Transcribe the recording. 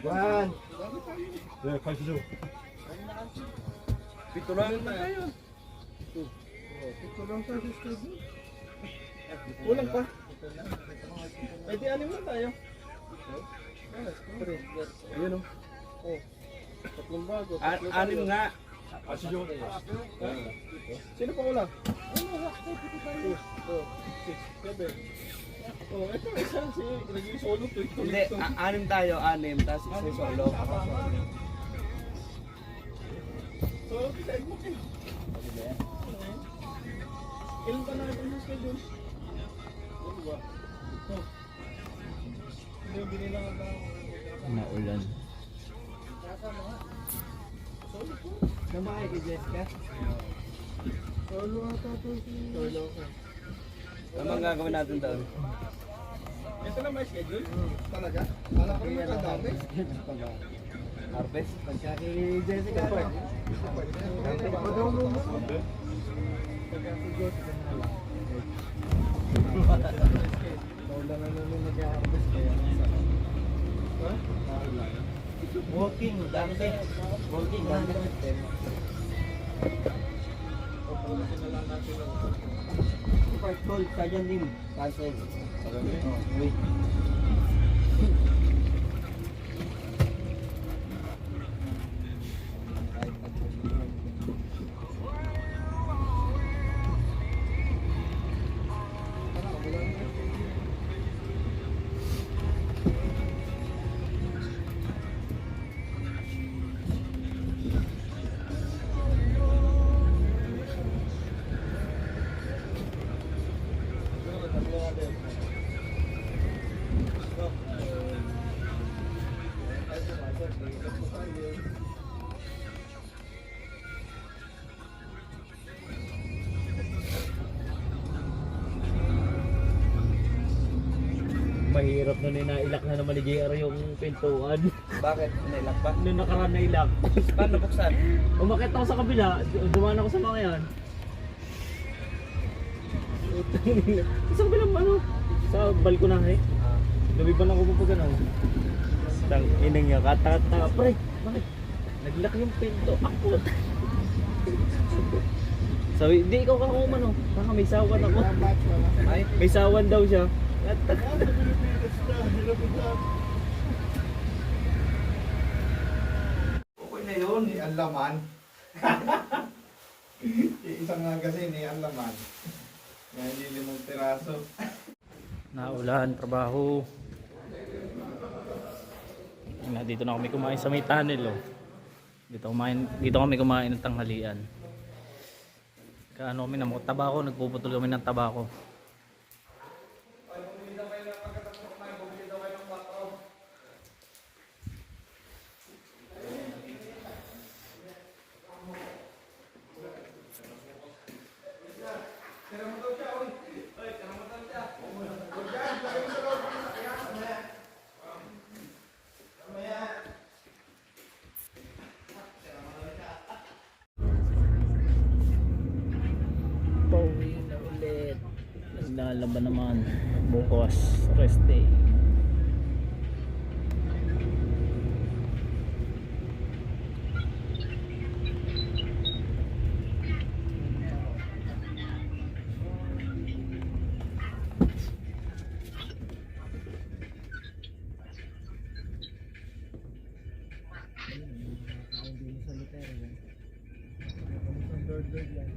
Juan. 네, 가시죠. Pito lang tayo. Pito lang tayo sa studio. Kulang pa. Pwede anim lang tayo. Ayun o. Oh. Tatlong bago. Anim nga. 가시죠. Sino pa ulang? 2, 6, 7. Oh, ito isa si naging solo to. Hindi, anim tayo, anim. Tapos isa solo. Solo decide mo kayo. Ilan pa natin sa schedule? Dalawa. Oh. Hindi yung binilangan ba ako? Naulan. Solo po. Samahay kay Jessica. Solo ata to si... Solo ko. Ano ang gagawin natin doon? Ito na may schedule? Talaga? Kala ko naman kadami. Harvest? Pagka kay Jessica pa. Padaw mo mo. Pagka si Jessica na lang. Wala na namin nag-harvest kaya nasa. Ha? Walking, dante. Walking, dante. Pagkulasin na lang natin lang. First call, kaya nim. Cancel. Oh, wait. Mahirap na nailak na naman ni JR yung pintuan. Bakit? Nailak pa? Nung nakaraan nailak. Paano buksan? Umakit ako sa kabila, dumaan ako sa mga yan. Sa kabilang ano? Sa balkonahe. Lumiban ako po gano'n. Tang inang niya, kata-kata. Pre, bakit? Naglak yung pinto. Ako. Sabi, di ikaw kakuman oh. Baka may sawan ako. May sawan daw siya. Okay na yun, ang laman. Isang nga kasi ang laman. Yan yung 5 piraso. Naulan, trabaho. Dito na kami kumain sa may tunnel oh. Dito kami kumain ng tanghalian. Kaano kami na tabako, nagpuputol kami ng tabako. Pauwi na ulit. Naglalaban naman bukas, rest day. Bird yan.